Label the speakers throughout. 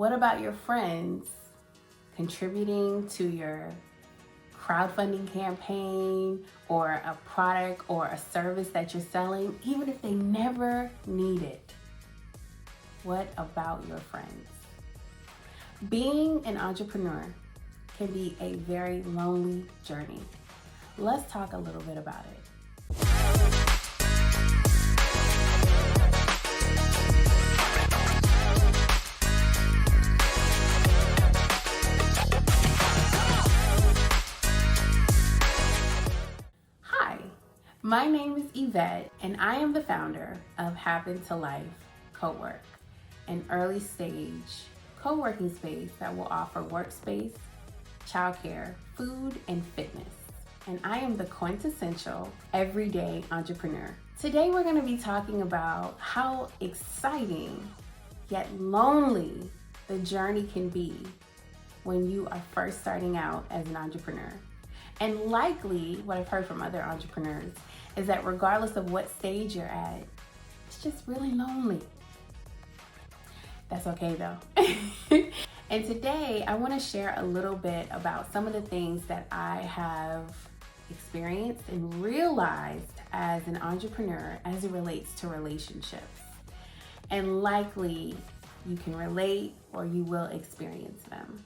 Speaker 1: What about your friends contributing to your crowdfunding campaign or a product or a service that you're selling, even if they never need it? What about your friends? Being an entrepreneur can be a very lonely journey. Let's talk a little bit about it. Hi, my name is Yvette, and I am the founder of Happen to Life Co-work, an early stage co-working space that will offer workspace, childcare, food, and fitness. And I am the quintessential everyday entrepreneur. Today we're going to be talking about how exciting yet lonely the journey can be when you are first starting out as an entrepreneur. And likely what I've heard from other entrepreneurs is that regardless of what stage you're at, it's just really lonely. That's okay though. And today I want to share a little bit about some of the things that I have experienced and realized as an entrepreneur as it relates to relationships. And likely you can relate or you will experience them.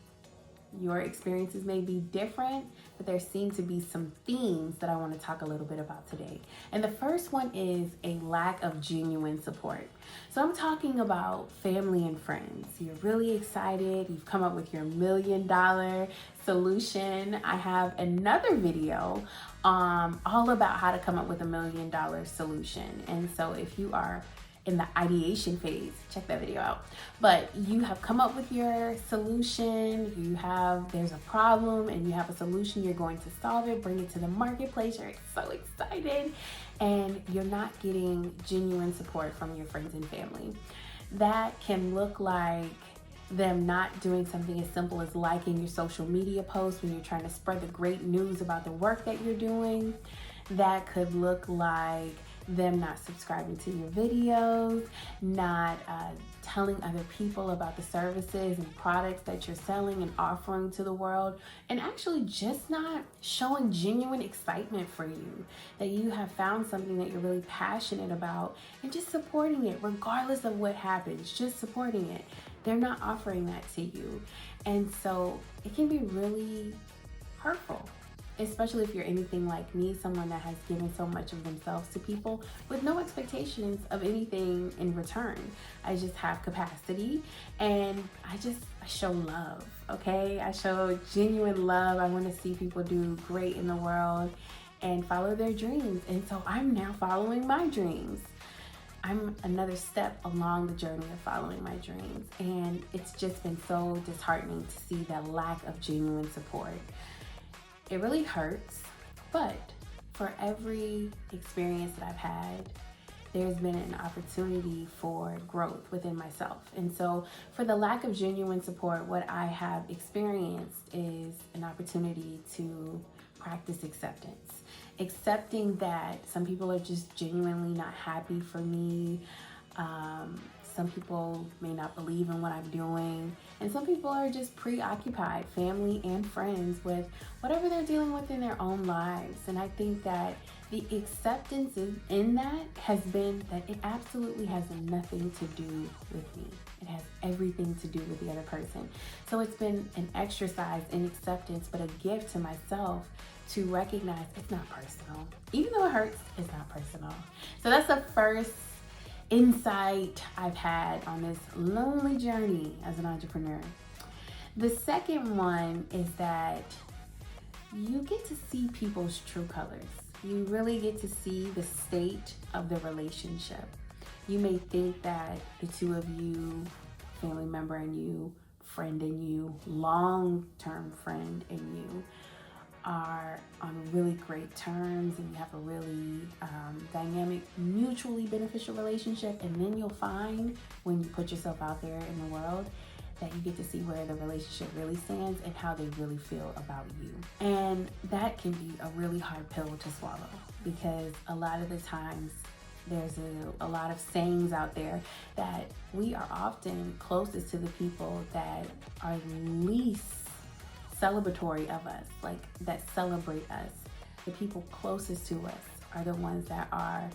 Speaker 1: Your experiences may be different, but there seem to be some themes that I want to talk a little bit about today. And the first one is a lack of genuine support. So I'm talking about family and friends. You're really excited. You've come up with your $1 million solution. I have another video all about how to come up with a $1 million solution. And so if you are in the ideation phase, check that video out. But you have come up with your solution, there's a problem and you have a solution, you're going to solve it, bring it to the marketplace, you're so excited, and you're not getting genuine support from your friends and family. That can look like them not doing something as simple as liking your social media posts when you're trying to spread the great news about the work that you're doing. That could look like them not subscribing to your videos, not telling other people about the services and products that you're selling and offering to the world, and actually just not showing genuine excitement for you, that you have found something that you're really passionate about and just supporting it regardless of what happens, just supporting it. They're not offering that to you. And so it can be really hurtful, especially if you're anything like me, someone that has given so much of themselves to people with no expectations of anything in return. I just have capacity and I show love, okay? I show genuine love. I want to see people do great in the world and follow their dreams. And so I'm now following my dreams. I'm another step along the journey of following my dreams. And it's just been so disheartening to see that lack of genuine support. It really hurts, but for every experience that I've had, there's been an opportunity for growth within myself. And so for the lack of genuine support, what I have experienced is an opportunity to practice acceptance. Accepting that some people are just genuinely not happy for me. Some people may not believe in what I'm doing, and some people are just preoccupied, family and friends, with whatever they're dealing with in their own lives. And I think that the acceptance in that has been that it absolutely has nothing to do with me. It has everything to do with the other person. So it's been an exercise in acceptance, but a gift to myself to recognize it's not personal. Even though it hurts, it's not personal. So that's the first insight I've had on this lonely journey as an entrepreneur. The second one is that you get to see people's true colors. You really get to see the state of the relationship. You may think that the two of you, family member and you, friend and you, long-term friend and you, are on really great terms and you have a really dynamic, mutually beneficial relationship. And then you'll find when you put yourself out there in the world that you get to see where the relationship really stands and how they really feel about you. And that can be a really hard pill to swallow, because a lot of the times There's a lot of sayings out there that we are often closest to the people that are least celebratory of us, like that celebrate us. The people closest to us are the ones that are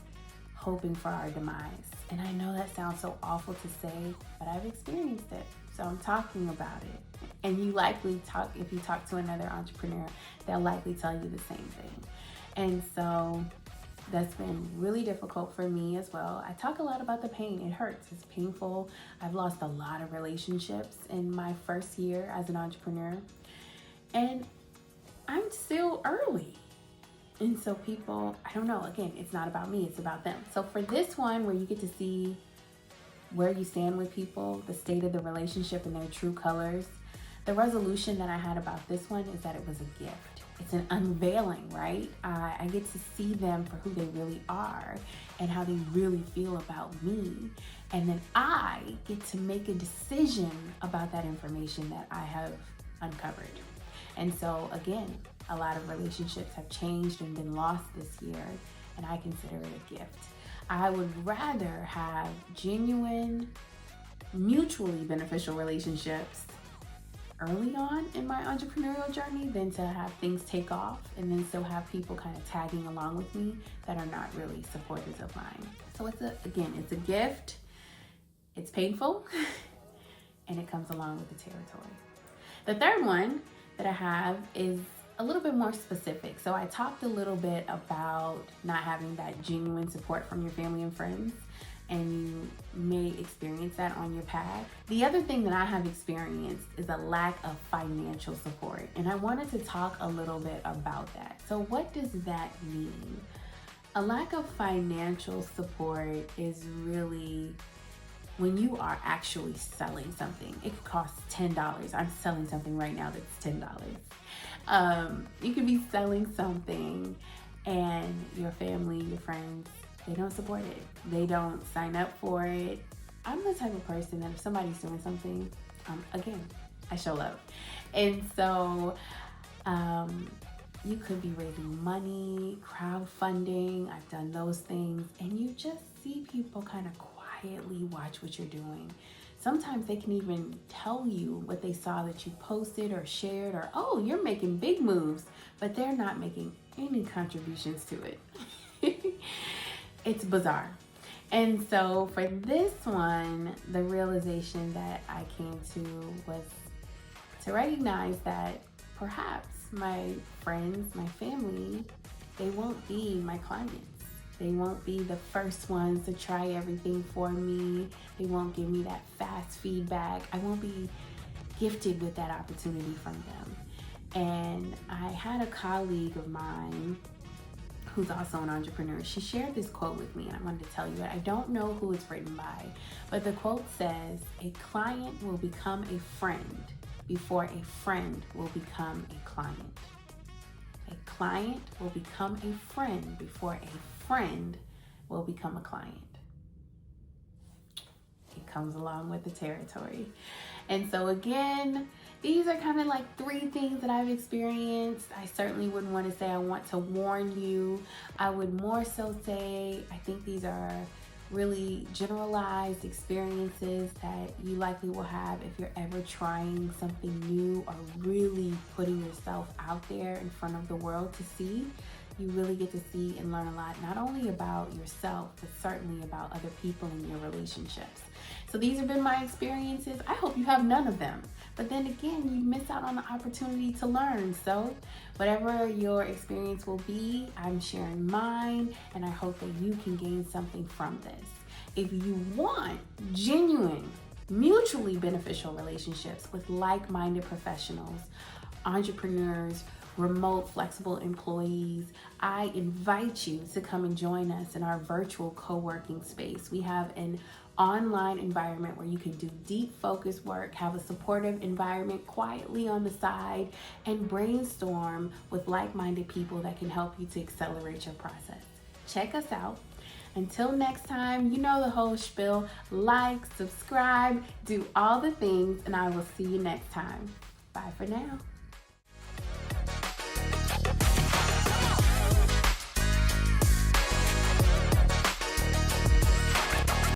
Speaker 1: hoping for our demise. And I know that sounds so awful to say, but I've experienced it. So I'm talking about it. And if you talk to another entrepreneur, they'll likely tell you the same thing. And so that's been really difficult for me as well. I talk a lot about the pain. It hurts. It's painful. I've lost a lot of relationships in my first year as an entrepreneur. And I'm still early. And so people, I don't know, again, it's not about me, it's about them. So for this one, where you get to see where you stand with people, the state of the relationship and their true colors, the resolution that I had about this one is that it was a gift. It's an unveiling, right? I get to see them for who they really are and how they really feel about me. And then I get to make a decision about that information that I have uncovered. And so again, a lot of relationships have changed and been lost this year, and I consider it a gift. I would rather have genuine, mutually beneficial relationships early on in my entrepreneurial journey than to have things take off and then still have people kind of tagging along with me that are not really supporters of mine. So it's a gift, it's painful, and it comes along with the territory. The third one that I have is a little bit more specific. So I talked a little bit about not having that genuine support from your family and friends, and you may experience that on your path. The other thing that I have experienced is a lack of financial support, and I wanted to talk a little bit about that. So what does that mean? A lack of financial support is really when you are actually selling something. It could cost $10. I'm selling something right now that's $10. You could be selling something and your family, your friends, they don't support it. They don't sign up for it. I'm the type of person that if somebody's doing something, again, I show love. And so you could be raising money, crowdfunding. I've done those things. And you just see people kind of quietly watch what you're doing. Sometimes they can even tell you what they saw that you posted or shared, or, oh, you're making big moves, but they're not making any contributions to it. It's bizarre. And so for this one, the realization that I came to was to recognize that perhaps my friends, my family, they won't be my clients. They won't be the first ones to try everything for me. They won't give me that fast feedback. I won't be gifted with that opportunity from them. And I had a colleague of mine who's also an entrepreneur. She shared this quote with me, and I wanted to tell you it. I don't know who it's written by, but the quote says, "A client will become a friend before a friend will become a client." A client will become a friend before a friend will become a client. It comes along with the territory. And so again, these are kind of like three things that I've experienced. I certainly wouldn't want to say I want to warn you. I would more so say I think these are really generalized experiences that you likely will have if you're ever trying something new or really putting yourself out there in front of the world to see. You really get to see and learn a lot, not only about yourself, but certainly about other people in your relationships. So these have been my experiences. I hope you have none of them. But then again, you miss out on the opportunity to learn. So whatever your experience will be, I'm sharing mine, and I hope that you can gain something from this. If you want genuine, mutually beneficial relationships with like-minded professionals, entrepreneurs, remote, flexible employees, I invite you to come and join us in our virtual co-working space. We have an online environment where you can do deep focus work, have a supportive environment quietly on the side, and brainstorm with like-minded people that can help you to accelerate your process. Check us out. Until next time, you know the whole spiel. Like, subscribe, do all the things, and I will see you next time. Bye for now.